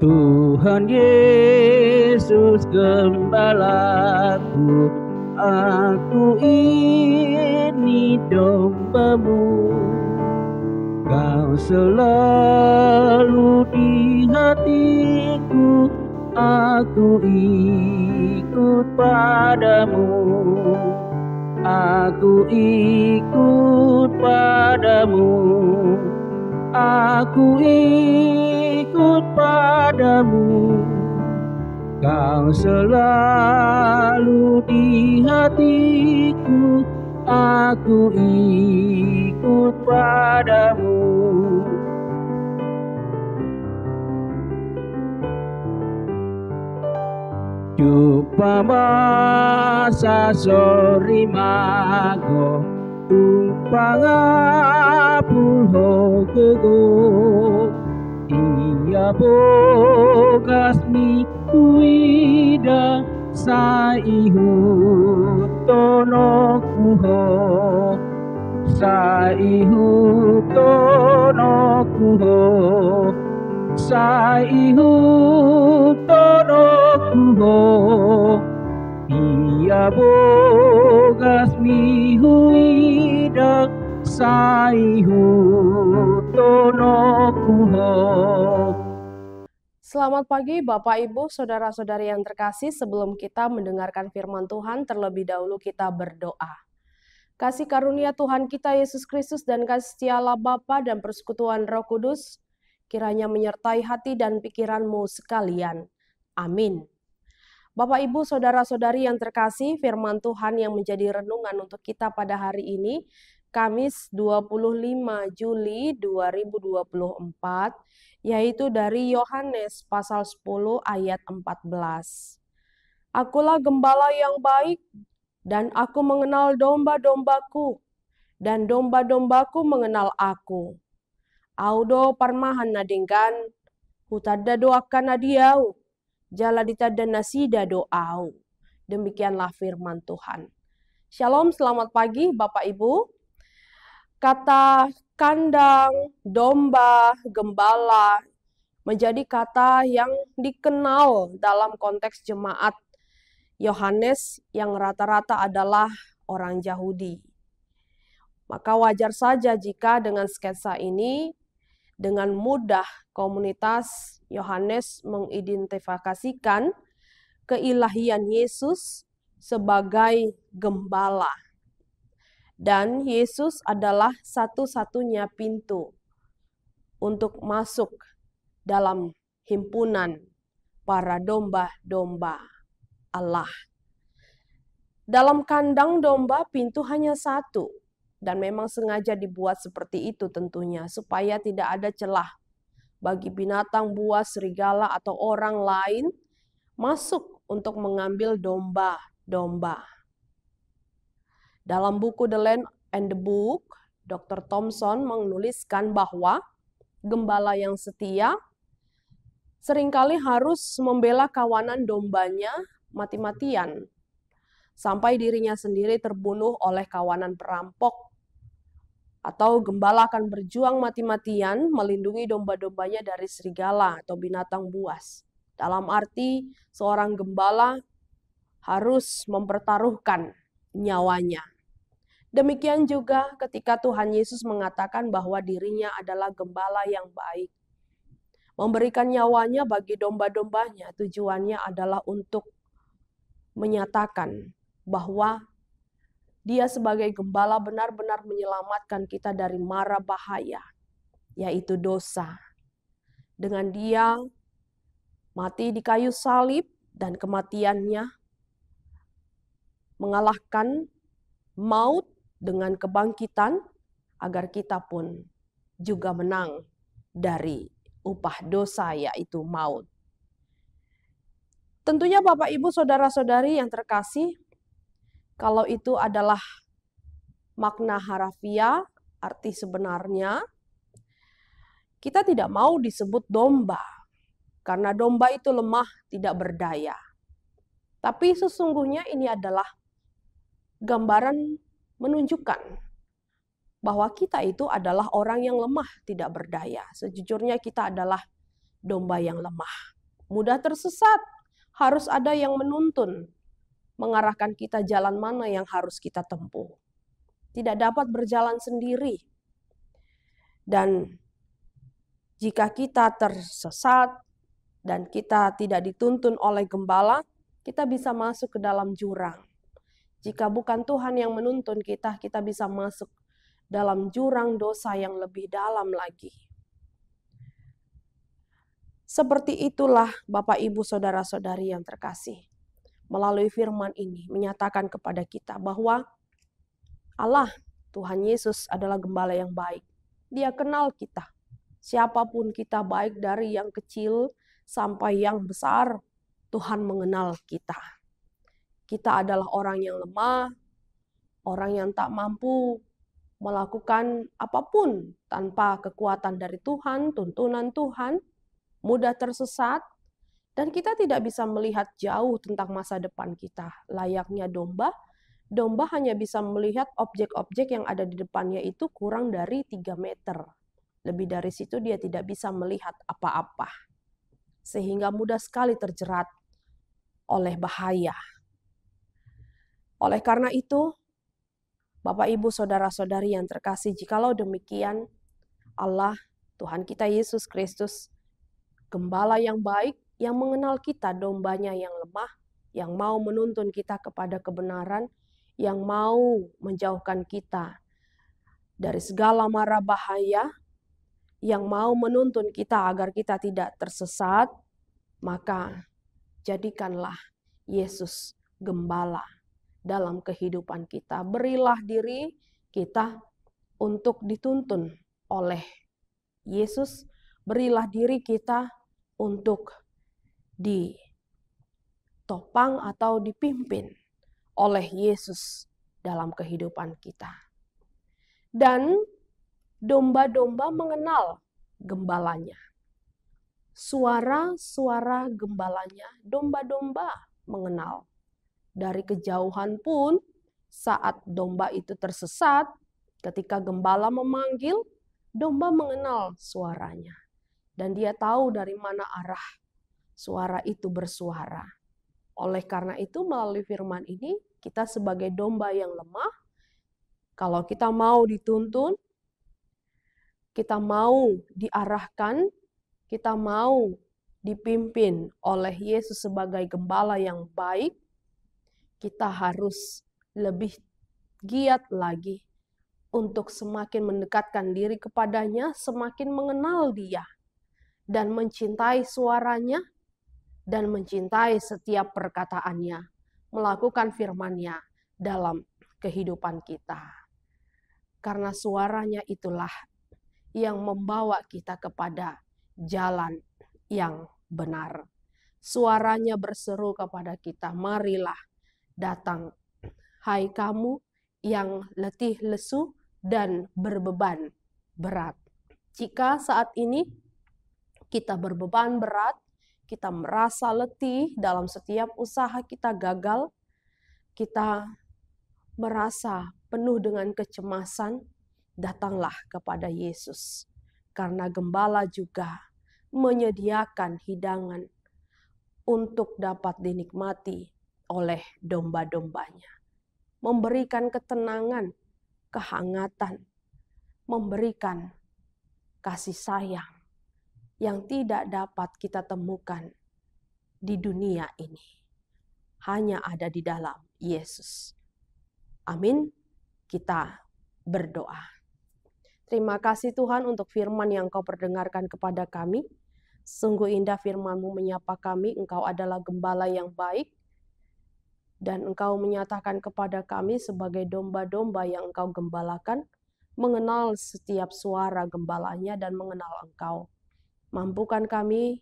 Tuhan Yesus gembalaku, aku ini domba-Mu. Kau selalu di hatiku, aku ikut padamu. Aku ikut padamu. Aku ikut padamu. Kau selalu di hatiku, aku ikut padamu. Jupa masa sori mago, tumpang apul hogogo. Ia bogas mi kuida sa ihut tono kuho, sa ihut tono kuho, sa ihut tono kuho. Ia bogas mi huida sa ihut tono kuho. Selamat pagi Bapak Ibu, Saudara-saudari yang terkasih. Sebelum kita mendengarkan firman Tuhan, terlebih dahulu kita berdoa. Kasih karunia Tuhan kita Yesus Kristus dan kasih setia Allah Bapa dan persekutuan Roh Kudus kiranya menyertai hati dan pikiranmu sekalian. Amin. Bapak Ibu, Saudara-saudari yang terkasih, firman Tuhan yang menjadi renungan untuk kita pada hari ini, Kamis 25 Juli 2024, yaitu dari Yohanes pasal 10 ayat 14. Akulah gembala yang baik, dan aku mengenal domba-dombaku, dan domba-dombaku mengenal aku. Audo parmahan nadingkan, hutada doakan adiau, jala ditada nasida doau. Demikianlah firman Tuhan. Shalom, selamat pagi Bapak Ibu. Kata kandang, domba, gembala menjadi kata yang dikenal dalam konteks jemaat Yohanes yang rata-rata adalah orang Yahudi. Maka wajar saja jika dengan sketsa ini dengan mudah komunitas Yohanes mengidentifikasikan keilahian Yesus sebagai gembala. Dan Yesus adalah satu-satunya pintu untuk masuk dalam himpunan para domba-domba Allah. Dalam kandang domba pintu hanya satu, dan memang sengaja dibuat seperti itu tentunya, supaya tidak ada celah bagi binatang buas, serigala, atau orang lain masuk untuk mengambil domba-domba. Dalam buku The Land and the Book, Dr. Thompson menuliskan bahwa gembala yang setia seringkali harus membela kawanan dombanya mati-matian, sampai dirinya sendiri terbunuh oleh kawanan perampok. Atau gembala akan berjuang mati-matian melindungi domba-dombanya dari serigala atau binatang buas. Dalam arti seorang gembala harus mempertaruhkan nyawanya. Demikian juga ketika Tuhan Yesus mengatakan bahwa dirinya adalah gembala yang baik. Memberikan nyawanya bagi domba-dombanya, tujuannya adalah untuk menyatakan bahwa Dia sebagai gembala benar-benar menyelamatkan kita dari mara bahaya, yaitu dosa. Dengan Dia mati di kayu salib dan kematiannya mengalahkan maut dengan kebangkitan, agar kita pun juga menang dari upah dosa, yaitu maut. Tentunya Bapak Ibu Saudara-saudari yang terkasih, kalau itu adalah makna harafiah, arti sebenarnya, kita tidak mau disebut domba, karena domba itu lemah, tidak berdaya. Tapi sesungguhnya ini adalah gambaran menunjukkan bahwa kita itu adalah orang yang lemah, tidak berdaya. Sejujurnya kita adalah domba yang lemah, mudah tersesat. Harus ada yang menuntun, mengarahkan kita jalan mana yang harus kita tempuh. Tidak dapat berjalan sendiri. Dan jika kita tersesat dan kita tidak dituntun oleh gembala, kita bisa masuk ke dalam jurang. Jika bukan Tuhan yang menuntun kita, kita bisa masuk dalam jurang dosa yang lebih dalam lagi. Seperti itulah Bapak, Ibu, Saudara-saudari yang terkasih. Melalui firman ini menyatakan kepada kita bahwa Allah, Tuhan Yesus adalah gembala yang baik. Dia kenal kita. Siapapun kita, baik dari yang kecil sampai yang besar, Tuhan mengenal kita. Kita adalah orang yang lemah, orang yang tak mampu melakukan apapun tanpa kekuatan dari Tuhan, tuntunan Tuhan, mudah tersesat, dan kita tidak bisa melihat jauh tentang masa depan kita. Layaknya domba hanya bisa melihat objek-objek yang ada di depannya itu kurang dari 3 meter. Lebih dari situ dia tidak bisa melihat apa-apa. Sehingga mudah sekali terjerat oleh bahaya. Oleh karena itu, Bapak, Ibu, Saudara-saudari yang terkasih, jikalau demikian, Allah, Tuhan kita Yesus Kristus, gembala yang baik, yang mengenal kita, dombanya yang lemah, yang mau menuntun kita kepada kebenaran, yang mau menjauhkan kita dari segala mara bahaya, yang mau menuntun kita agar kita tidak tersesat, maka jadikanlah Yesus gembala dalam kehidupan kita. Berilah diri kita untuk dituntun oleh Yesus, berilah diri kita untuk ditopang atau dipimpin oleh Yesus dalam kehidupan kita. Dan domba-domba mengenal gembalanya. Suara-suara gembalanya, domba-domba mengenal. Dari kejauhan pun, saat domba itu tersesat, ketika gembala memanggil, domba mengenal suaranya. Dan dia tahu dari mana arah suara itu bersuara. Oleh karena itu, melalui firman ini, kita sebagai domba yang lemah, kalau kita mau dituntun, kita mau diarahkan, kita mau dipimpin oleh Yesus sebagai gembala yang baik, kita harus lebih giat lagi untuk semakin mendekatkan diri kepadanya, semakin mengenal Dia, dan mencintai suaranya, dan mencintai setiap perkataannya, melakukan firman-Nya dalam kehidupan kita. Karena suaranya itulah yang membawa kita kepada jalan yang benar. Suaranya berseru kepada kita, marilah datang, hai kamu yang letih lesu dan berbeban berat. Jika saat ini kita berbeban berat, kita merasa letih dalam setiap usaha kita gagal, kita merasa penuh dengan kecemasan, datanglah kepada Yesus. Karena gembala juga menyediakan hidangan untuk dapat dinikmati oleh domba-dombanya. Memberikan ketenangan, kehangatan, memberikan kasih sayang yang tidak dapat kita temukan di dunia ini. Hanya ada di dalam Yesus. Amin. Kita berdoa. Terima kasih Tuhan untuk firman yang Engkau perdengarkan kepada kami. Sungguh indah firman-Mu menyapa kami, Engkau adalah gembala yang baik, dan Engkau menyatakan kepada kami sebagai domba-domba yang Engkau gembalakan, mengenal setiap suara gembalanya dan mengenal Engkau. Mampukan kami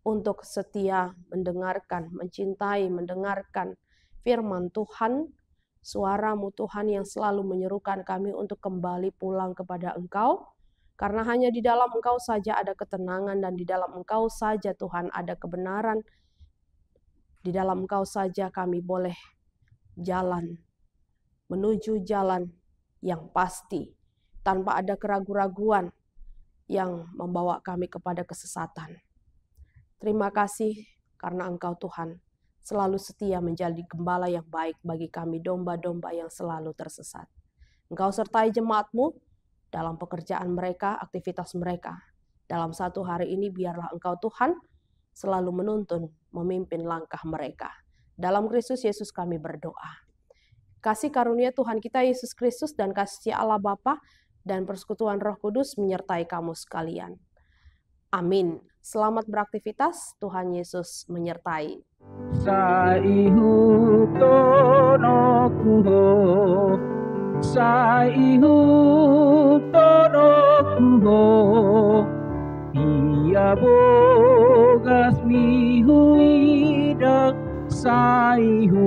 untuk setia mendengarkan, mencintai, mendengarkan firman Tuhan, suara-Mu Tuhan yang selalu menyerukan kami untuk kembali pulang kepada Engkau, karena hanya di dalam Engkau saja ada ketenangan, dan di dalam Engkau saja Tuhan ada kebenaran. Di dalam Engkau saja kami boleh jalan, menuju jalan yang pasti, tanpa ada keraguan-raguan yang membawa kami kepada kesesatan. Terima kasih karena Engkau Tuhan selalu setia menjadi gembala yang baik bagi kami domba-domba yang selalu tersesat. Engkau sertai jemaat-Mu dalam pekerjaan mereka, aktivitas mereka. Dalam satu hari ini biarlah Engkau Tuhan selalu menuntun, memimpin langkah mereka. Dalam Kristus Yesus kami berdoa. Kasih karunia Tuhan kita Yesus Kristus dan kasih Allah Bapa dan persekutuan Roh Kudus menyertai kamu sekalian. Amin. Selamat beraktivitas, Tuhan Yesus menyertai. Saihu tono kuho, saihu tono kuho, ia bogas mihu idak saihu